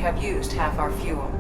have used half our fuel.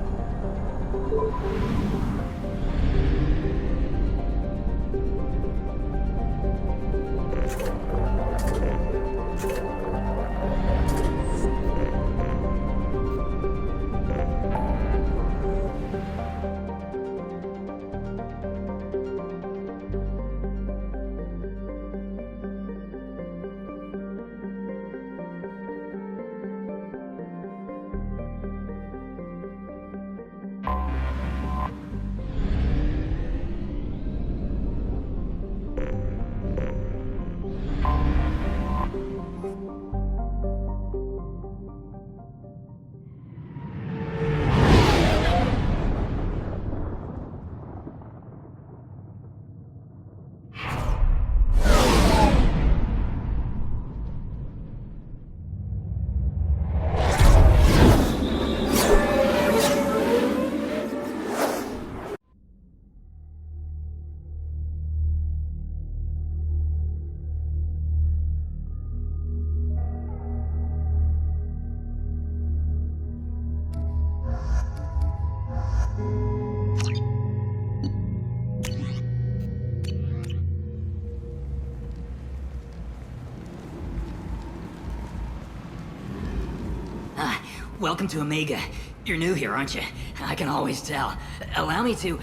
Welcome to Omega. You're new here, aren't you? I can always tell. Allow me to...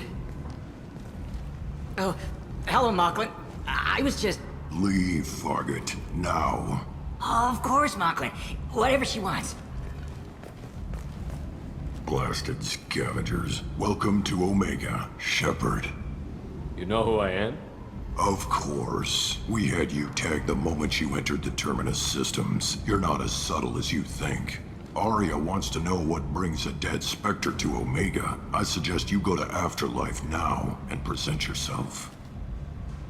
Oh, hello, Mocklin. I was just... Leave, Fargate, now. Oh, of course, Mocklin. Whatever she wants. Blasted scavengers. Welcome to Omega, Shepard. You know who I am? Of course. We had you tagged the moment you entered the Terminus systems. You're not as subtle as you think. Arya wants to know what brings a dead Spectre to Omega. I suggest you go to Afterlife now and present yourself.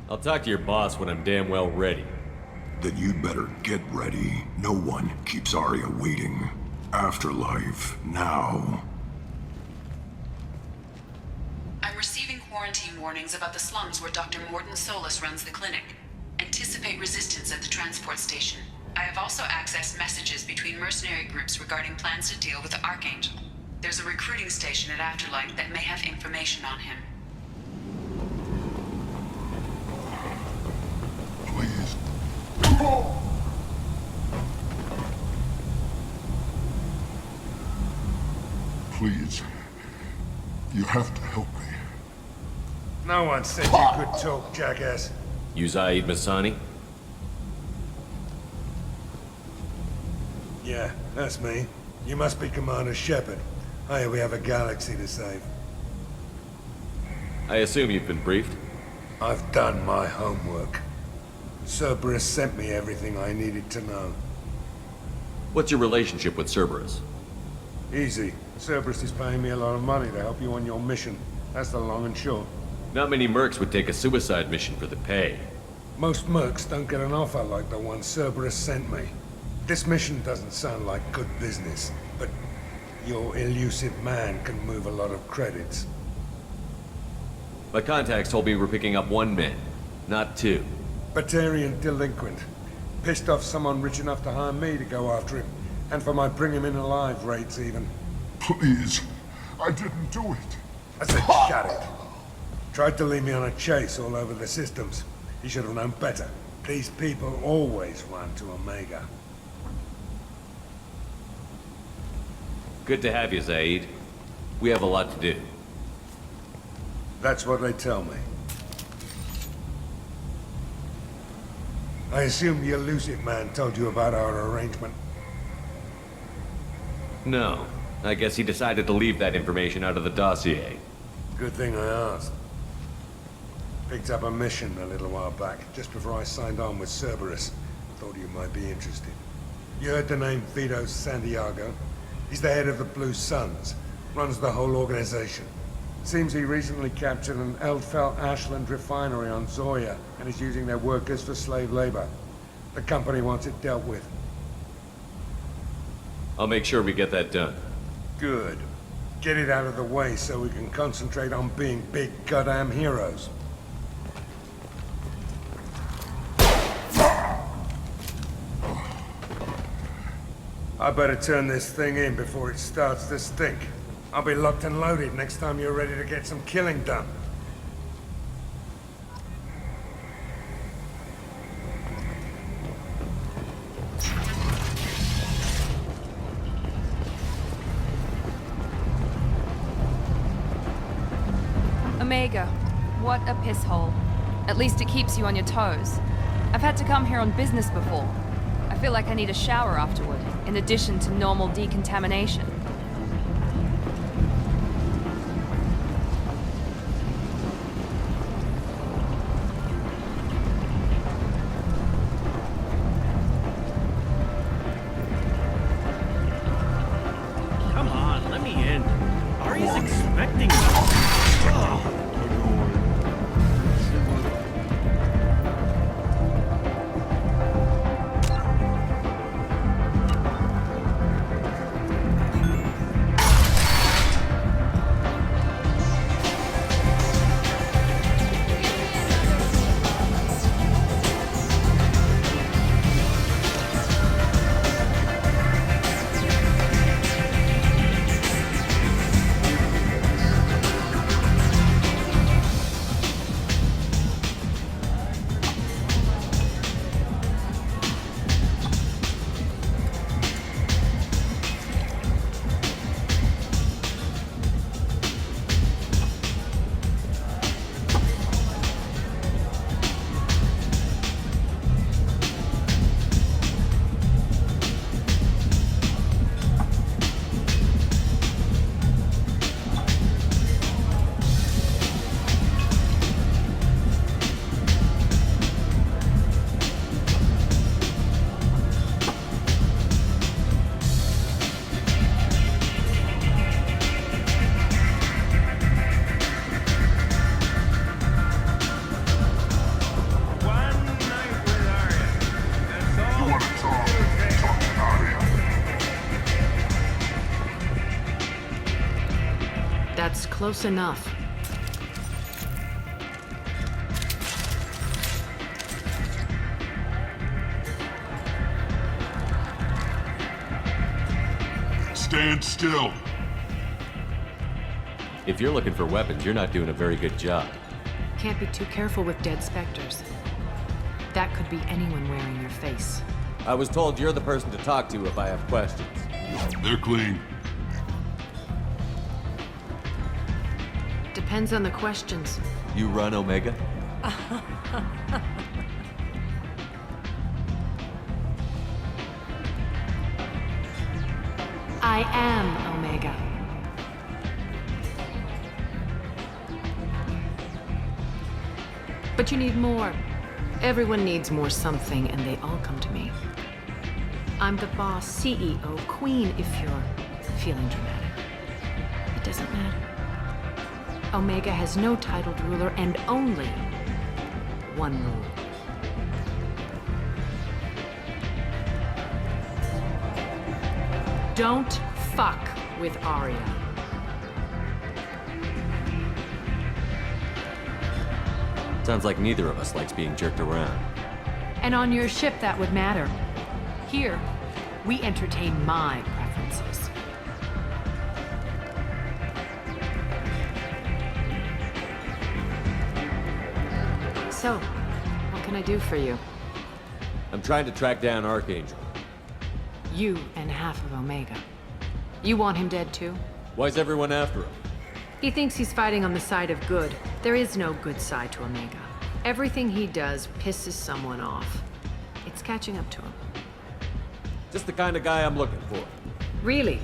I'll talk to your boss when I'm damn well ready. Then you'd better get ready. No one keeps Arya waiting. Afterlife now. I'm receiving quarantine warnings about the slums where Dr. Morton Solus runs the clinic. Anticipate resistance at the transport station. I have also accessed messages between mercenary groups regarding plans to deal with the Archangel. There's a recruiting station at Afterlife that may have information on him. Please. Please. You have to help me. No one said you could talk, jackass. You Zaid Masani? Yeah, that's me. You must be Commander Shepard. Hey, we have a galaxy to save. I assume you've been briefed? I've done my homework. Cerberus sent me everything I needed to know. What's your relationship with Cerberus? Easy. Cerberus is paying me a lot of money to help you on your mission. That's the long and short. Not many mercs would take a suicide mission for the pay. Most mercs don't get an offer like the one Cerberus sent me. This mission doesn't sound like good business, but your elusive man can move a lot of credits. My contacts told me we're picking up one man, not two. Batarian delinquent. Pissed off someone rich enough to hire me to go after him. And for my bring him in alive rates even. Please. I didn't do it. I said shut it. Tried to lead me on a chase all over the systems. He should have known better. These people always run to Omega. Good to have you, Zaid. We have a lot to do. That's what they tell me. I assume the elusive man told you about our arrangement. No. I guess he decided to leave that information out of the dossier. Good thing I asked. Picked up a mission a little while back, just before I signed on with Cerberus. Thought you might be interested. You heard the name Vito Santiago? He's the head of the Blue Suns, runs the whole organization. Seems he recently captured an Eldfell Ashland refinery on Zoya and is using their workers for slave labor. The company wants it dealt with. I'll make sure we get that done. Good. Get it out of the way so we can concentrate on being big goddamn heroes. I better turn this thing in before it starts to stink. I'll be locked and loaded next time you're ready to get some killing done. Omega, what a piss hole. At least it keeps you on your toes. I've had to come here on business before. I feel like I need a shower afterward, in addition to normal decontamination. Come on, let me in. Ari's expecting me. That's close enough. Stand still. If you're looking for weapons, you're not doing a very good job. Can't be too careful with dead specters. That could be anyone wearing your face. I was told you're the person to talk to if I have questions. They're clean. Depends on the questions. You run Omega? I am Omega. But you need more. Everyone needs more something, and they all come to me. I'm the boss, CEO, queen, if you're feeling dramatic. It doesn't matter. Omega has no titled ruler and only one rule. Don't fuck with Arya. Sounds like neither of us likes being jerked around. And on your ship, that would matter. Here, we entertain my preferences. So, what can I do for you? I'm trying to track down Archangel. You and half of Omega. You want him dead too? Why's everyone after him? He thinks he's fighting on the side of good. There is no good side to Omega. Everything he does pisses someone off. It's catching up to him. Just the kind of guy I'm looking for. Really?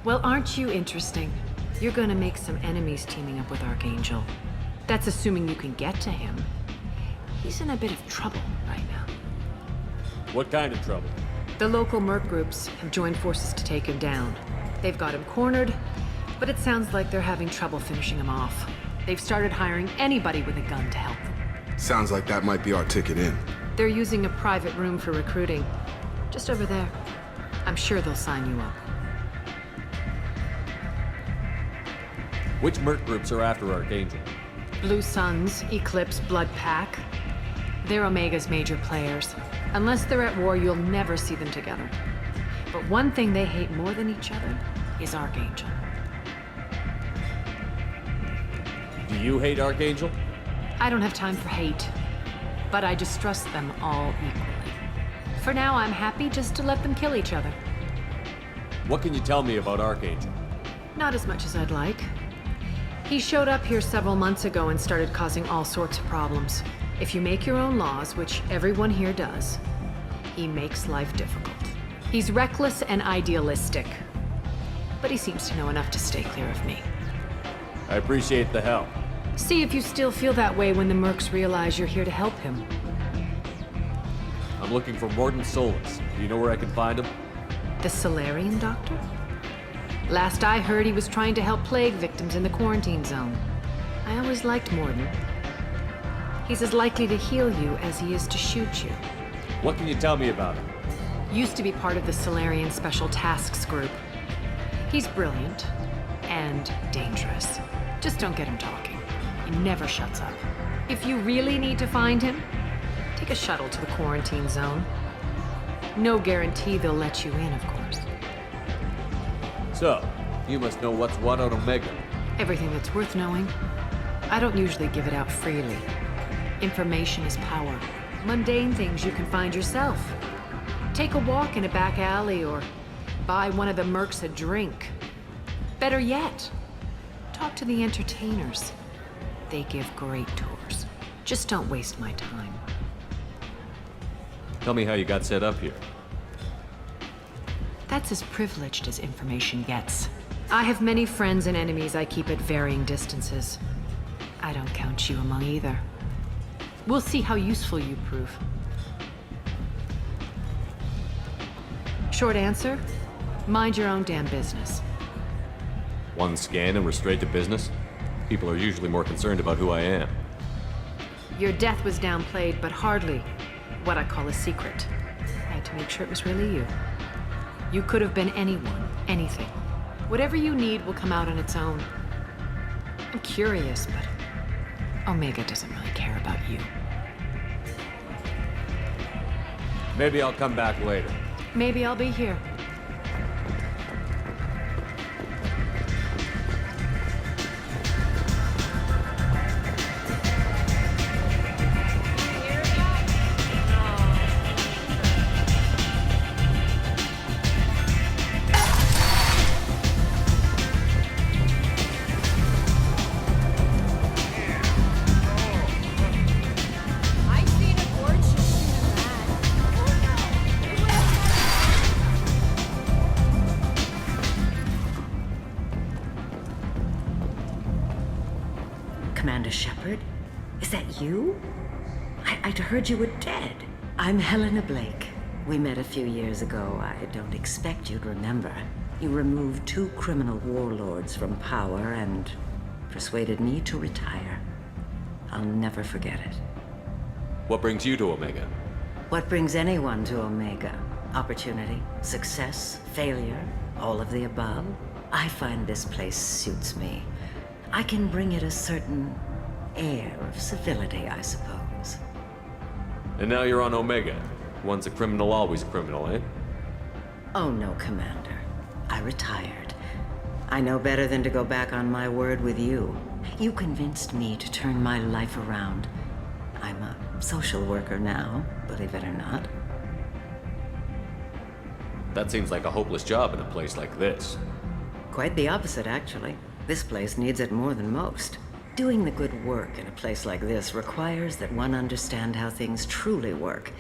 Well, aren't you interesting? You're gonna make some enemies teaming up with Archangel. That's assuming you can get to him. He's in a bit of trouble right now. What kind of trouble? The local Merc groups have joined forces to take him down. They've got him cornered, but it sounds like they're having trouble finishing him off. They've started hiring anybody with a gun to help them. Sounds like that might be our ticket in. They're using a private room for recruiting. Just over there. I'm sure they'll sign you up. Which Merc groups are after Archangel? Blue Suns, Eclipse, Blood Pack. They're Omega's major players. Unless they're at war, you'll never see them together. But one thing they hate more than each other is Archangel. Do you hate Archangel? I don't have time for hate, but I distrust them all equally. For now, I'm happy just to let them kill each other. What can you tell me about Archangel? Not as much as I'd like. He showed up here several months ago and started causing all sorts of problems. If you make your own laws, which everyone here does, he makes life difficult. He's reckless and idealistic, but he seems to know enough to stay clear of me. I appreciate the help. See if you still feel that way when the Mercs realize you're here to help him. I'm looking for Morden Solus. Do you know where I can find him? The Solarian doctor? Last I heard, he was trying to help plague victims in the quarantine zone. I always liked Morden. He's as likely to heal you as he is to shoot you. What can you tell me about him? Used to be part of the Solarian Special Tasks Group. He's brilliant and dangerous. Just don't get him talking. He never shuts up. If you really need to find him, take a shuttle to the quarantine zone. No guarantee they'll let you in, of course. So, you must know what's what on Omega. Everything that's worth knowing. I don't usually give it out freely. Information is power. Mundane things you can find yourself. Take a walk in a back alley or buy one of the Mercs a drink. Better yet, talk to the entertainers. They give great tours. Just don't waste my time. Tell me how you got set up here. That's as privileged as information gets. I have many friends and enemies I keep at varying distances. I don't count you among either. We'll see how useful you prove. Short answer, mind your own damn business. One scan and we're straight to business? People are usually more concerned about who I am. Your death was downplayed, but hardly what I call a secret. I had to make sure it was really you. You could have been anyone, anything. Whatever you need will come out on its own. I'm curious, but Omega doesn't really care about you. Maybe I'll come back later. Maybe I'll be here. Commander Shepard? Is that you? I'd heard you were dead. I'm Helena Blake. We met a few years ago. I don't expect you'd remember. You removed 2 criminal warlords from power and persuaded me to retire. I'll never forget it. What brings you to Omega? What brings anyone to Omega? Opportunity, success, failure, all of the above. I find this place suits me. I can bring it a certain air of civility, I suppose. And now you're on Omega. Once a criminal, always a criminal, eh? Oh no, Commander. I retired. I know better than to go back on my word with you. You convinced me to turn my life around. I'm a social worker now, believe it or not. That seems like a hopeless job in a place like this. Quite the opposite, actually. This place needs it more than most. Doing the good work in a place like this requires that one understand how things truly work,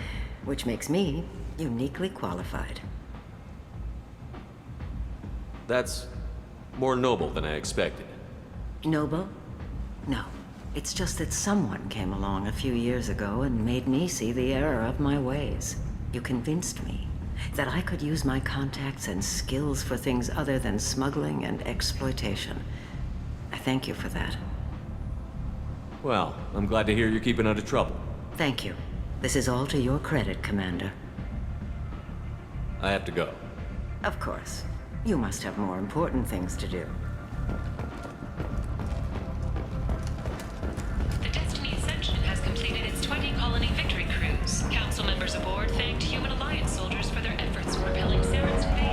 which makes me uniquely qualified. That's more noble than I expected. Noble? No. It's just that someone came along a few years ago and made me see the error of my ways. You convinced me that I could use my contacts and skills for things other than smuggling and exploitation. I thank you for that. Well, I'm glad to hear you're keeping out of trouble. Thank you. This is all to your credit, Commander. I have to go. Of course. You must have more important things to do. The Destiny Ascension has completed its 20-colony victory cruise. Council members aboard thanked Human Alliance soldiers for their efforts in repelling Saren's invasion.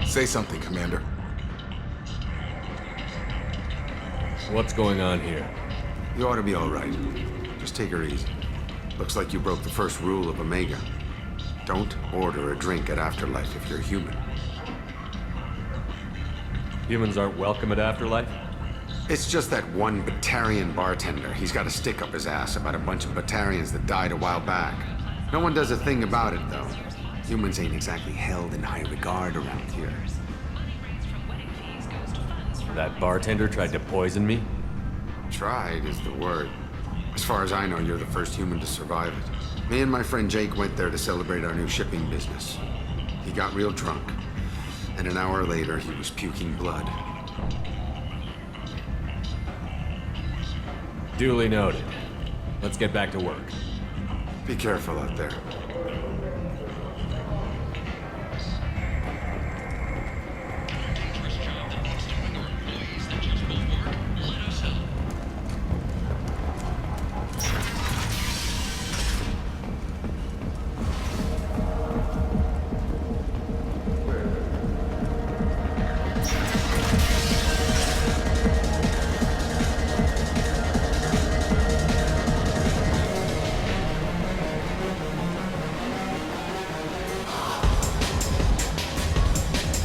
Say something, Commander. What's going on here? You ought to be all right. Just take her easy. Looks like you broke the first rule of Omega. Don't order a drink at Afterlife if you're human. Humans aren't welcome at Afterlife? It's just that one Batarian bartender. He's got a stick up his ass about a bunch of Batarians that died a while back. No one does a thing about it, though. Humans ain't exactly held in high regard around here. That bartender tried to poison me? Tried is the word. As far as I know, you're the first human to survive it. Me and my friend Jake went there to celebrate our new shipping business. He got real drunk, and an hour later, he was puking blood. Duly noted. Let's get back to work. Be careful out there.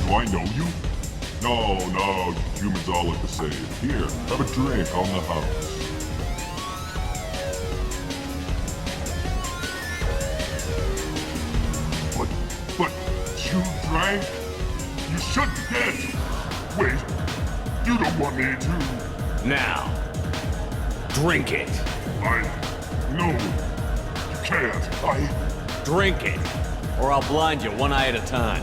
Do I know you? No, humans all look the same. Here, have a drink on the house. But you drank? You should be dead. Wait, you don't want me to. Now, drink it. No, you can't. Drink it, or I'll blind you one eye at a time.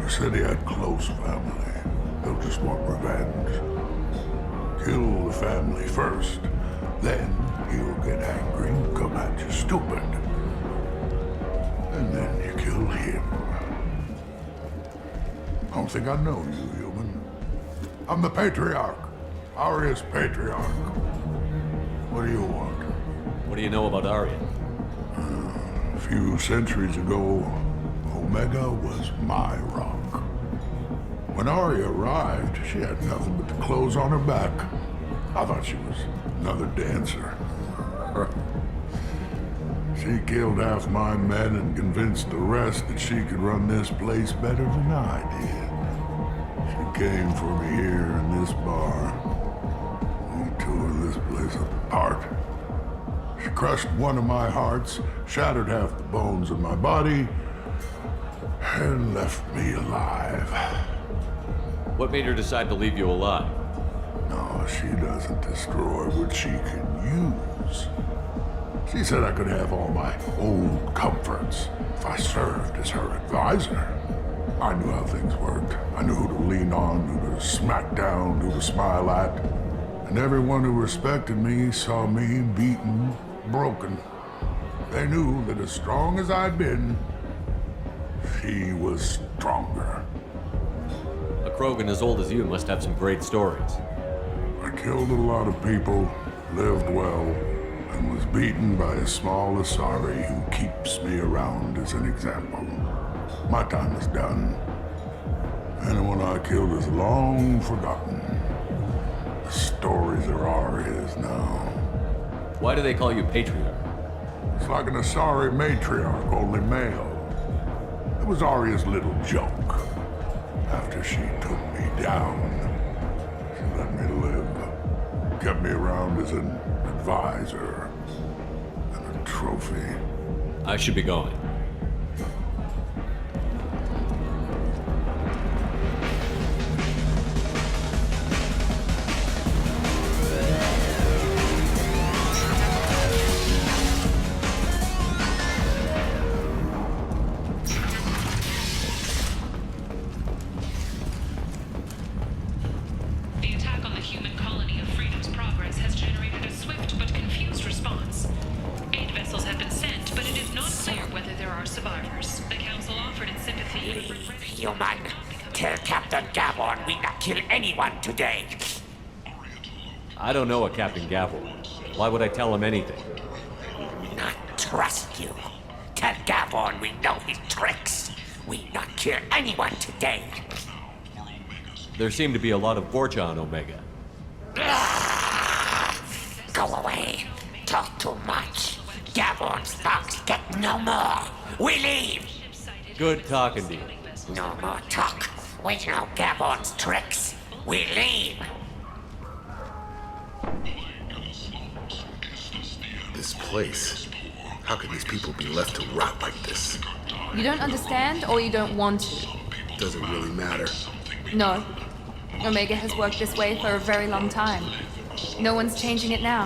Said he had close family. They'll just want revenge. Kill the family first, then he'll get angry and come at you stupid. And then you kill him. I don't think I know you, human. I'm the Patriarch. Aria's Patriarch. What do you want? What do you know about Arya? A few centuries ago, Omega was my rock. When Arya arrived, she had nothing but the clothes on her back. I thought she was another dancer. She killed half my men and convinced the rest that she could run this place better than I did. She came for me here in this bar. We tore this place apart. She crushed one of my hearts, shattered half the bones in my body, and left me alive. What made her decide to leave you alive? No, she doesn't destroy what she can use. She said I could have all my old comforts if I served as her advisor. I knew how things worked. I knew who to lean on, who to smack down, who to smile at. And everyone who respected me saw me beaten, broken. They knew that as strong as I'd been, she was stronger. A Krogan as old as you must have some great stories. I killed a lot of people, lived well, and was beaten by a small Asari who keeps me around as an example. My time is done. Anyone I killed is long forgotten. The stories are Aria's now. Why do they call you Patriarch? It's like an Asari matriarch, only male. It was Arya's little joke. After she took me down, she let me live. Kept me around as an advisor and a trophy. I should be going. The attack on the human colony of Freedom's Progress has generated a swift but confused response. Aid survivors. The council offered its sympathy. Leave, human. Tell Captain Gavon we not kill anyone today. I don't know a Captain Gavel. Why would I tell him anything? Not trust you. Tell Gavon we know his tricks. We not kill anyone today. There seem to be a lot of Vorcha on Omega. Go away. Talk too much. Gavon's thugs get no more. We leave. Good talking to you. No more talk. We know Gavon's tricks. We leave. This place. How could these people be left to rot like this? You don't understand, or you don't want to? Doesn't really matter. No. Omega has worked this way for a very long time. No one's changing it now.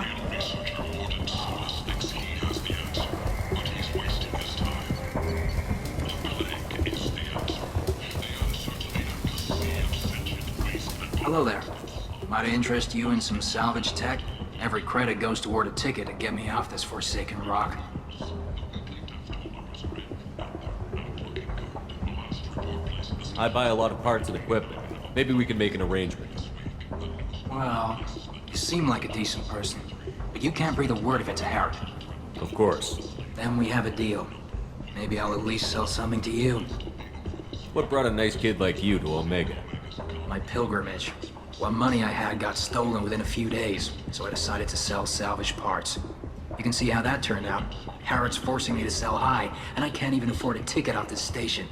Hello there. Might I interest you in some salvage tech? Every credit goes toward a ticket to get me off this forsaken rock. I buy a lot of parts and equipment. Maybe we can make an arrangement. Well, you seem like a decent person, but you can't breathe a word of it to Harrod. Of course. Then we have a deal. Maybe I'll at least sell something to you. What brought a nice kid like you to Omega? My pilgrimage. What money I had got stolen within a few days, so I decided to sell salvage parts. You can see how that turned out. Harrod's forcing me to sell high, and I can't even afford a ticket off this station.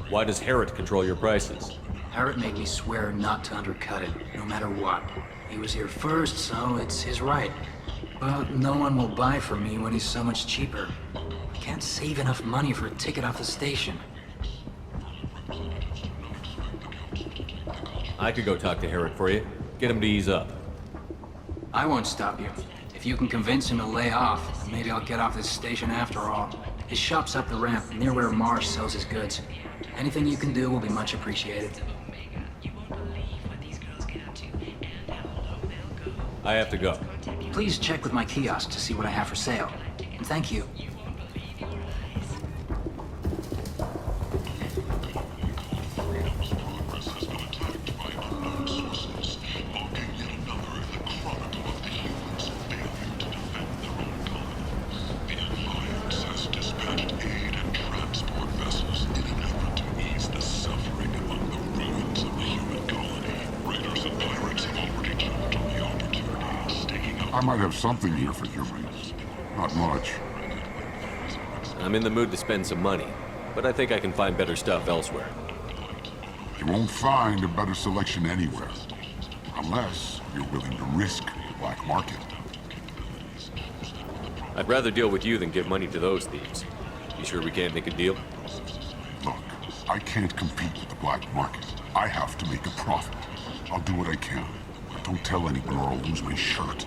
Why does Harrod control your prices? Harrod made me swear not to undercut it, no matter what. He was here first, so it's his right. But no one will buy from me when he's so much cheaper. I can't save enough money for a ticket off the station. I could go talk to Harrod for you. Get him to ease up. I won't stop you. If you can convince him to lay off, maybe I'll get off this station after all. His shop's up the ramp, near where Marsh sells his goods. Anything you can do will be much appreciated. I have to go. Please check with my kiosk to see what I have for sale. And thank you. I might have something here for humans. Not much. I'm in the mood to spend some money, but I think I can find better stuff elsewhere. You won't find a better selection anywhere. Unless you're willing to risk the black market. I'd rather deal with you than give money to those thieves. You sure we can't make a deal? Look, I can't compete with the black market. I have to make a profit. I'll do what I can. But don't tell anyone or I'll lose my shirt.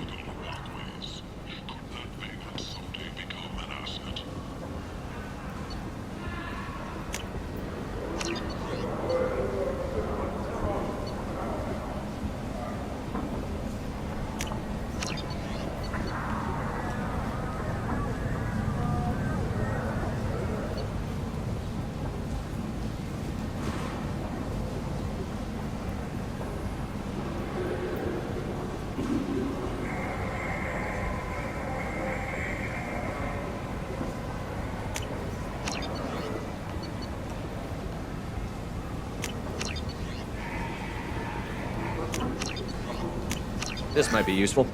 This might be useful.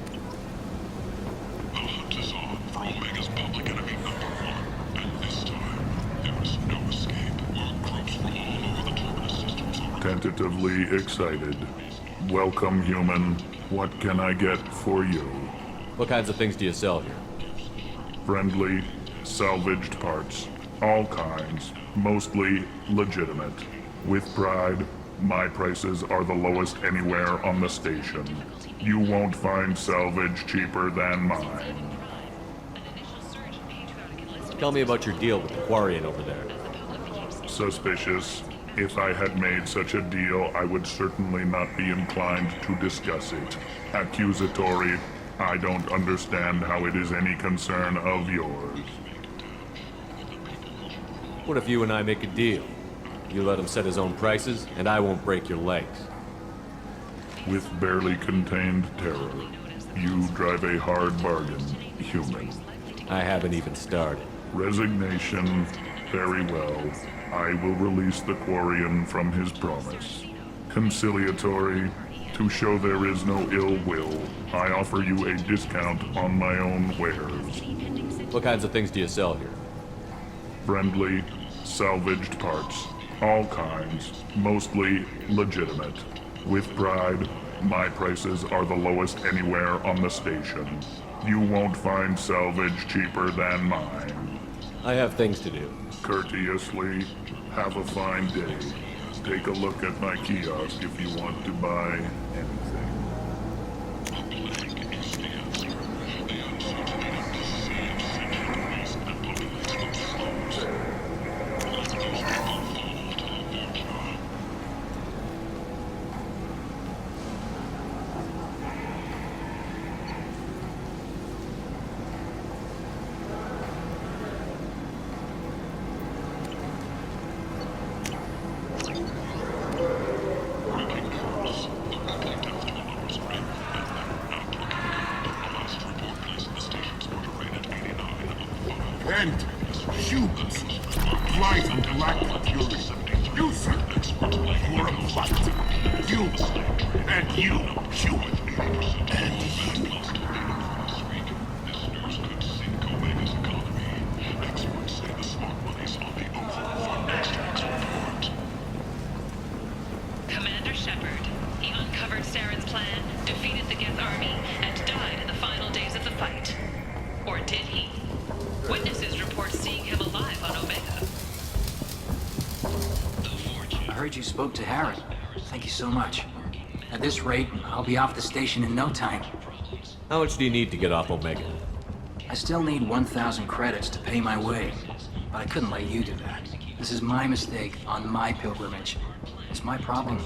The hunt is on for Omega's public enemy #1, and this time, there is no escape. Merc groups from all over the terminus systems are Tentatively excited. Welcome, human. What can I get for you? What kinds of things do you sell here? Friendly, salvaged parts. All kinds. Mostly legitimate. With pride, my prices are the lowest anywhere on the station. You won't find salvage cheaper than mine. Tell me about your deal with the Quarian over there. Suspicious. If I had made such a deal, I would certainly not be inclined to discuss it. Accusatory. I don't understand how it is any concern of yours. What if you and I make a deal? You let him set his own prices, and I won't break your legs. With barely contained terror, you drive a hard bargain, human. I haven't even started. Resignation. Very well. I will release the Quarian from his promise. Conciliatory. To show there is no ill will, I offer you a discount on my own wares. What kinds of things do you sell here? Friendly, salvaged parts. All kinds. Mostly legitimate. With pride, my prices are the lowest anywhere on the station. You won't find salvage cheaper than mine. I have things to do. Courteously, have a fine day. Take a look at my kiosk if you want to buy anything. And humans, life and galactic fury. You, sir, you're a blight. You, and you, human, and you. Commander Shepard. He uncovered Saren's plan, defeated the Geth army, and died in the final days of the fight. Or did he? Witnesses report seeing him alive on Omega. I heard you spoke to Harry. Thank you so much. At this rate, I'll be off the station in no time. How much do you need to get off Omega? I still need 1,000 credits to pay my way, but I couldn't let you do that. This is my mistake on my pilgrimage. It's my problem.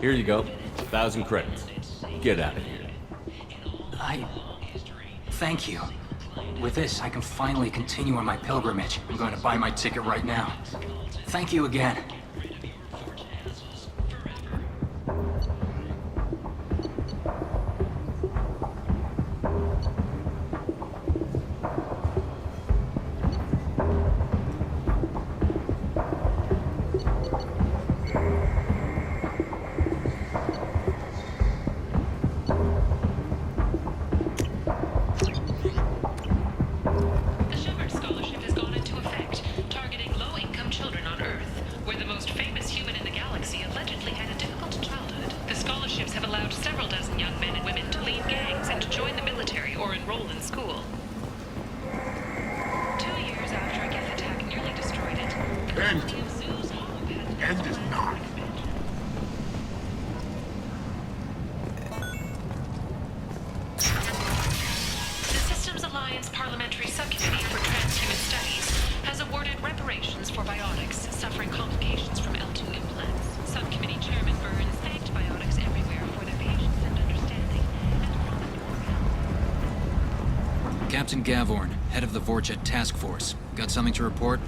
Here you go. 1,000 credits. Get out of here. Thank you. With this, I can finally continue on my pilgrimage. I'm going to buy my ticket right now. Thank you again. The Shepard Scholarship has gone into effect, targeting low-income children on Earth, where the most famous human in the galaxy allegedly had a difficult childhood. The scholarships have allowed several dozen young men and women to lead gangs and to join the military or enroll in school. 2 years after a Geth attack nearly destroyed it, the colony of Zoo's hope had... End is nigh. The Systems Alliance Parliamentary Subcommittee for Transhuman Studies has awarded reparations for biotics suffering complications from L2 implants. Subcommittee Chairman Burns thanked biotics everywhere for their patience and understanding, and promised more help. Captain Gavorn, head of the Vorcha Task Force. Got something to report?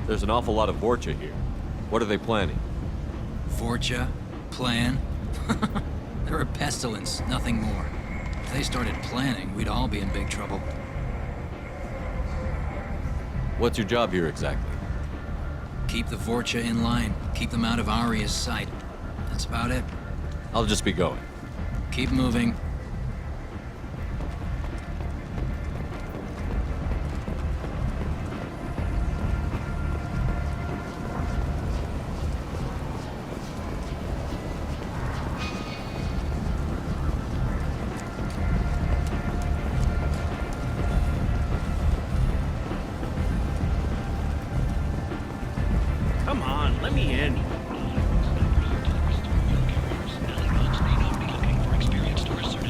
There's an awful lot of Vorcha here. What are they planning? Vorcha? Plan? They're a pestilence, nothing more. If they started planning, we'd all be in big trouble. What's your job here exactly? Keep the Vorcha in line. Keep them out of Aria's sight. That's about it. I'll just be going. Keep moving. Come on, let me in. Experienced or assertive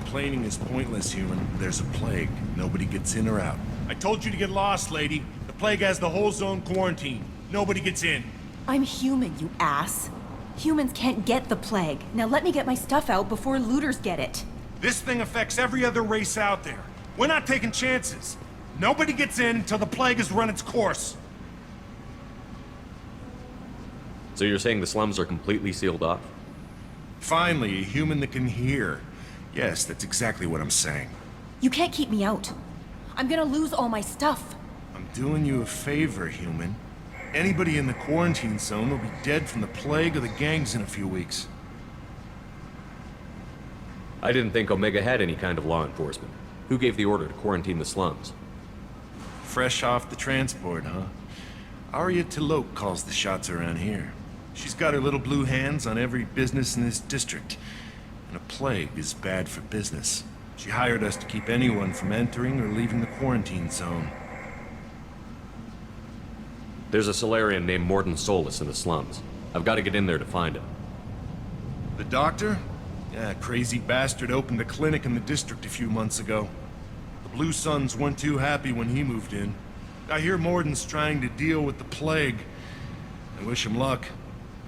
Complaining is pointless, human. There's a plague. Nobody gets in or out. I told you to get lost, lady. The plague has the whole zone quarantined. Nobody gets in. I'm human, you ass. Humans can't get the plague. Now let me get my stuff out before looters get it. This thing affects every other race out there. We're not taking chances. Nobody gets in until the plague has run its course. So you're saying the slums are completely sealed off? Finally, a human that can hear. Yes, that's exactly what I'm saying. You can't keep me out. I'm gonna lose all my stuff. I'm doing you a favor, human. Anybody in the quarantine zone will be dead from the plague or the gangs in a few weeks. I didn't think Omega had any kind of law enforcement. Who gave the order to quarantine the slums? Fresh off the transport, huh? Arya Tilok calls the shots around here. She's got her little blue hands on every business in this district. And a plague is bad for business. She hired us to keep anyone from entering or leaving the quarantine zone. There's a Solarian named Morden Solus in the slums. I've got to get in there to find him. The doctor? Yeah, crazy bastard opened a clinic in the district a few months ago. The Blue Suns weren't too happy when he moved in. I hear Morden's trying to deal with the plague. I wish him luck.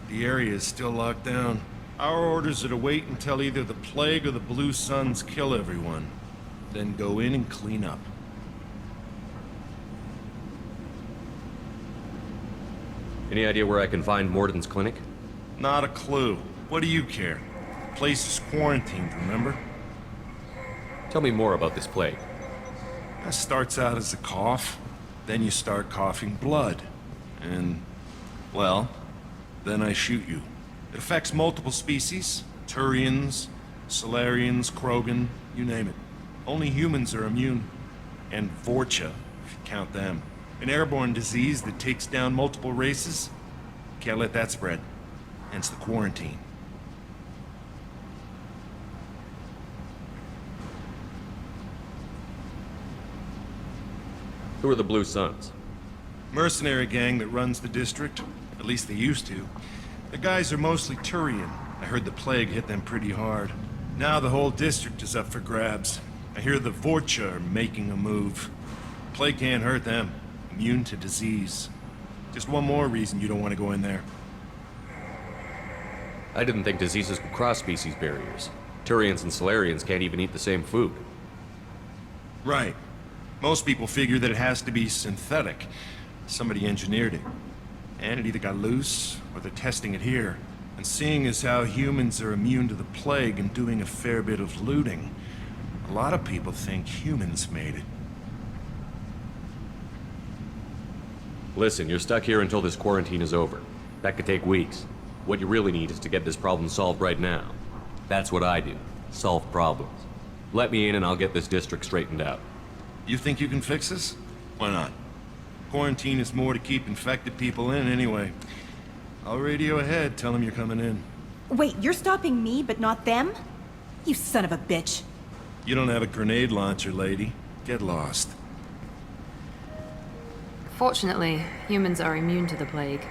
The area is still locked down. Our orders are to wait until either the plague or the Blue Suns kill everyone. Then go in and clean up. Any idea where I can find Morden's clinic? Not a clue. What do you care? The place is quarantined, remember? Tell me more about this plague. That starts out as a cough. Then you start coughing blood. And, well, then I shoot you. It affects multiple species. Turians, Solarians, Krogan, you name it. Only humans are immune. And Vorcha, if you count them. An airborne disease that takes down multiple races. Can't let that spread. Hence the quarantine. Who are the Blue Suns? Mercenary gang that runs the district. At least they used to. The guys are mostly Turian. I heard the plague hit them pretty hard. Now the whole district is up for grabs. I hear the Vorcha are making a move. Plague can't hurt them. Immune to disease. Just one more reason you don't want to go in there. I didn't think diseases could cross species barriers. Turians and Solarians can't even eat the same food. Right. Most people figure that it has to be synthetic. Somebody engineered it. And it either got loose, or they're testing it here. And seeing as how humans are immune to the plague and doing a fair bit of looting, a lot of people think humans made it. Listen, you're stuck here until this quarantine is over. That could take weeks. What you really need is to get this problem solved right now. That's what I do. Solve problems. Let me in and I'll get this district straightened out. You think you can fix this? Why not? Quarantine is more to keep infected people in anyway. I'll radio ahead, tell them you're coming in. Wait, you're stopping me, but not them? You son of a bitch. You don't have a grenade launcher, lady. Get lost. Fortunately, humans are immune to the plague.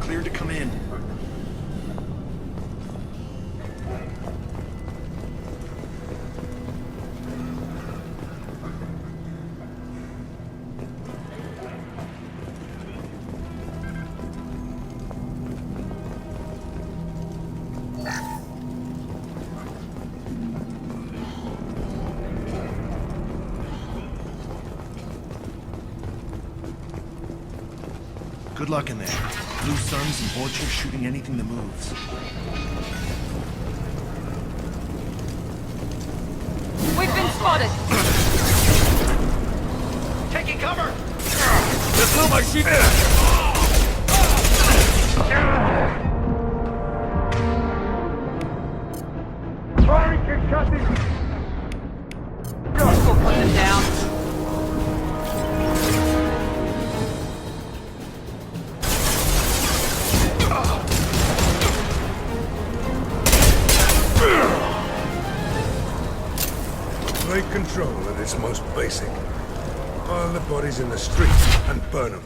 Cleared to come in. Good luck in there. Blue suns and vultures shooting anything that moves. We've been spotted! Taking cover! There's no my sheep there! Trying to cut this. We'll put them down. Take control at its most basic. Pile the bodies in the street and burn them.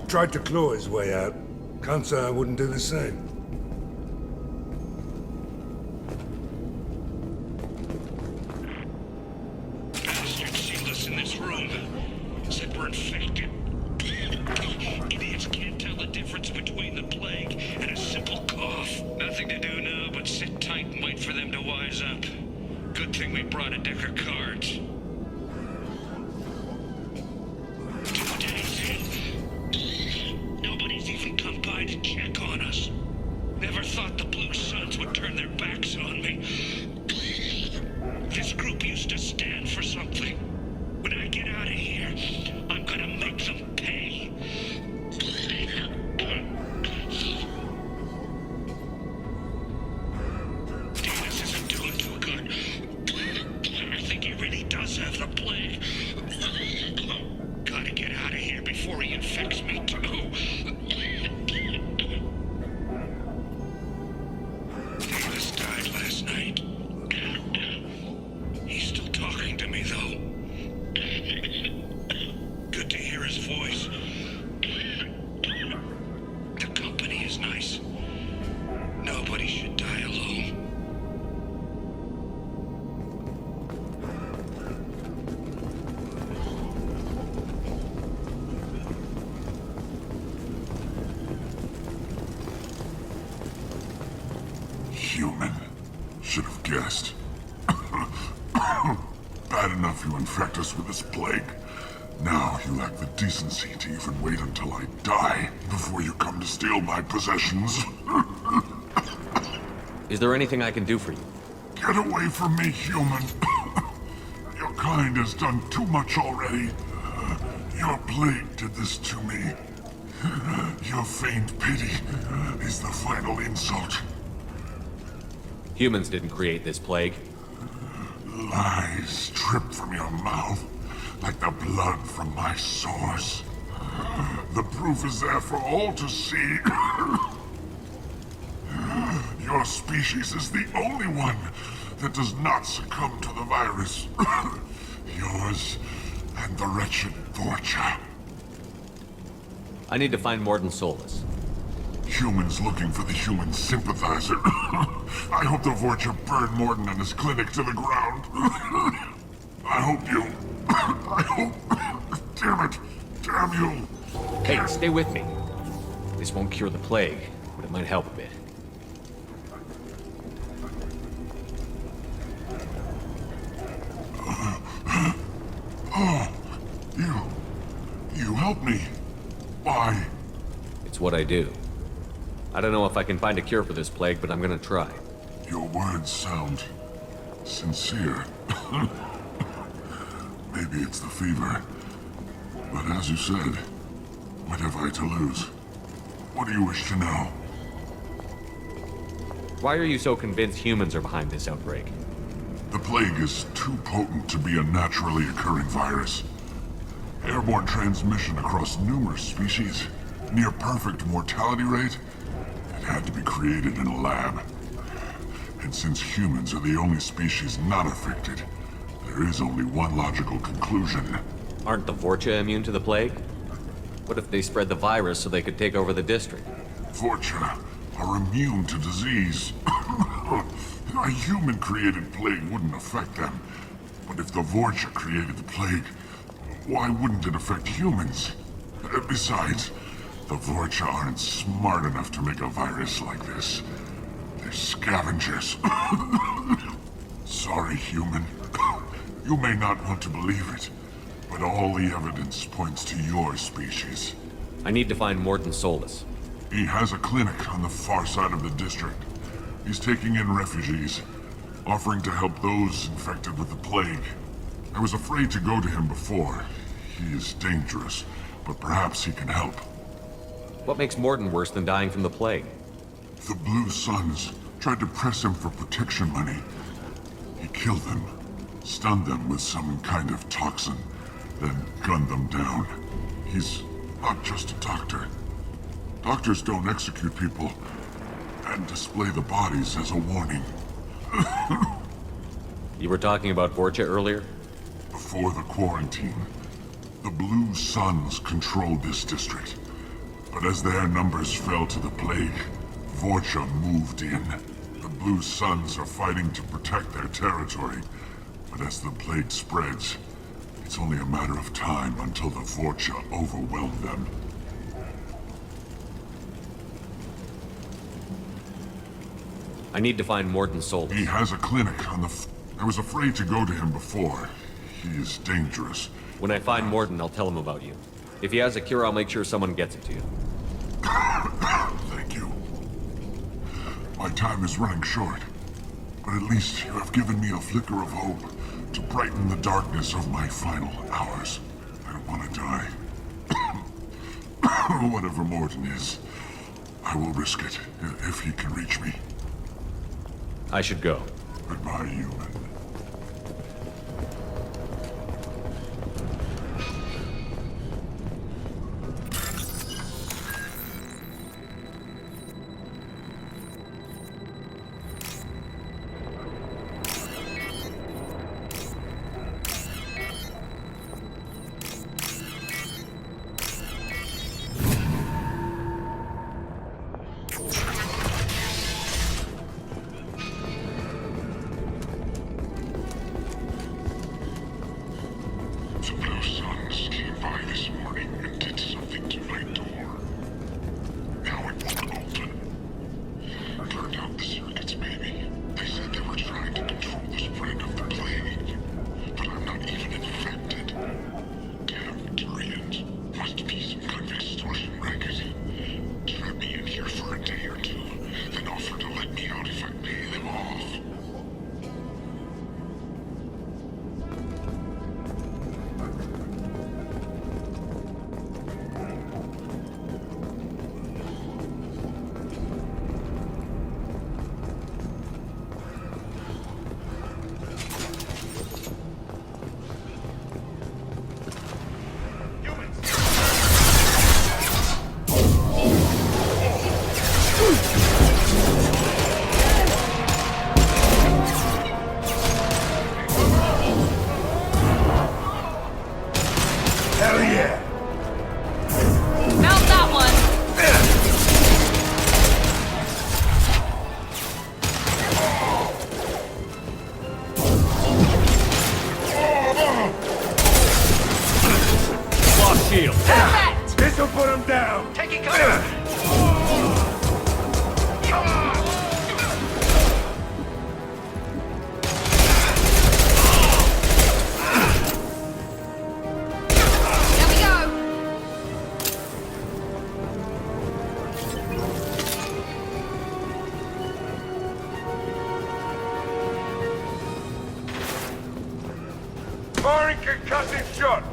Tried to claw his way out. Can't say I wouldn't do the same. Bastards sealed us in this room. Said we're infected. Idiots can't tell the difference between the plague and a simple cough. Nothing to do now but sit tight and wait for them to wise up. Good thing we brought a deck of cards. 2 days in. Nobody's even come by to check on us. Never thought the Blue Suns would turn their backs on me. This group used to stand for something. When I get out of here, I'm gonna make them pay. Davis isn't doing too good. I think he really does have the plague. Gotta get out of here before he infects me too. Davis died last night. He's still talking to me, though. Good to hear his voice. The company is nice. Nobody should die alone. Human. Should have guessed. Bad enough you infect us with this plague. Now you lack the decency to even wait until I die before you come to steal my possessions. Is there anything I can do for you? Get away from me, human. Your kind has done too much already. Your plague did this to me. Your faint pity is the final insult. Humans didn't create this plague. Lies drip from your mouth like the blood from my sores. The proof is there for all to see. Your species is the only one that does not succumb to the virus. Yours and the wretched Vorcha. I need to find Morden Solus. Humans looking for the human sympathizer. I hope the Vorcha burned Morden and his clinic to the ground. I hope you... I hope... Damn it! Damn you! Hey, stay with me. This won't cure the plague, but it might help a bit. Oh, you helped me. Why? It's what I do. I don't know if I can find a cure for this plague, but I'm gonna try. Your words sound sincere. Maybe it's the fever. But as you said, what have I to lose? What do you wish to know? Why are you so convinced humans are behind this outbreak? The plague is too potent to be a naturally occurring virus. Airborne transmission across numerous species, near perfect mortality rate. It had to be created in a lab. And since humans are the only species not affected, there is only one logical conclusion. Aren't the Vorcha immune to the plague? What if they spread the virus so they could take over the district? Vorcha are immune to disease. A human-created plague wouldn't affect them. But if the Vorcha created the plague, why wouldn't it affect humans? Besides, the Vorcha aren't smart enough to make a virus like this. They're scavengers. Sorry, human. You may not want to believe it, but all the evidence points to your species. I need to find Morton Solus. He has a clinic on the far side of the district. He's taking in refugees, offering to help those infected with the plague. I was afraid to go to him before. He is dangerous, but perhaps he can help. What makes Morton worse than dying from the plague? The Blue Suns tried to press him for protection money. He killed them, stunned them with some kind of toxin, then gunned them down. He's not just a doctor. Doctors don't execute people and display the bodies as a warning. You were talking about Vorcha earlier? Before the quarantine, the Blue Suns controlled this district. But as their numbers fell to the plague, Vorcha moved in. The Blue Suns are fighting to protect their territory. But as the plague spreads, it's only a matter of time until the Vorcha overwhelm them. I need to find Morton Solus. He has a clinic on the I was afraid to go to him before. He is dangerous. When I find Morton, I'll tell him about you. If he has a cure, I'll make sure someone gets it to you. Thank you. My time is running short, but at least you have given me a flicker of hope to brighten the darkness of my final hours. I don't want to die. Whatever Morton is, I will risk it if he can reach me. I should go. Goodbye, human. This'll put him down! Taking cover! There we go! Firing concussive shot!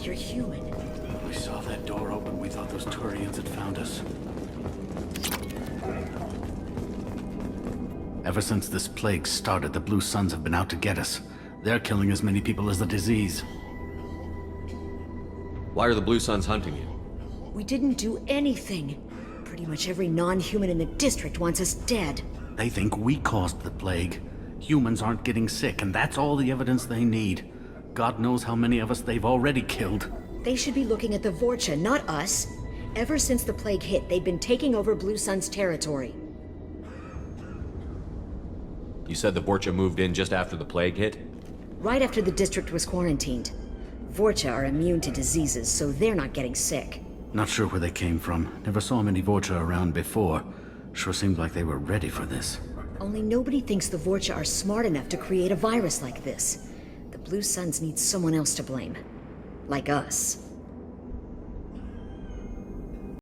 you're human. We saw that door open. We thought those Turians had found us. Ever since this plague started, the Blue Suns have been out to get us. They're killing as many people as the disease. Why are the Blue Suns hunting you? We didn't do anything. Pretty much every non-human in the district wants us dead. They think we caused the plague. Humans aren't getting sick, and that's all the evidence they need. God knows how many of us they've already killed. They should be looking at the Vorcha, not us. Ever since the plague hit, they've been taking over Blue Sun's territory. You said the Vorcha moved in just after the plague hit? Right after the district was quarantined. Vorcha are immune to diseases, so they're not getting sick. Not sure where they came from. Never saw many Vorcha around before. Sure seemed like they were ready for this. Only nobody thinks the Vorcha are smart enough to create a virus like this. The Blue Suns need someone else to blame. Like us.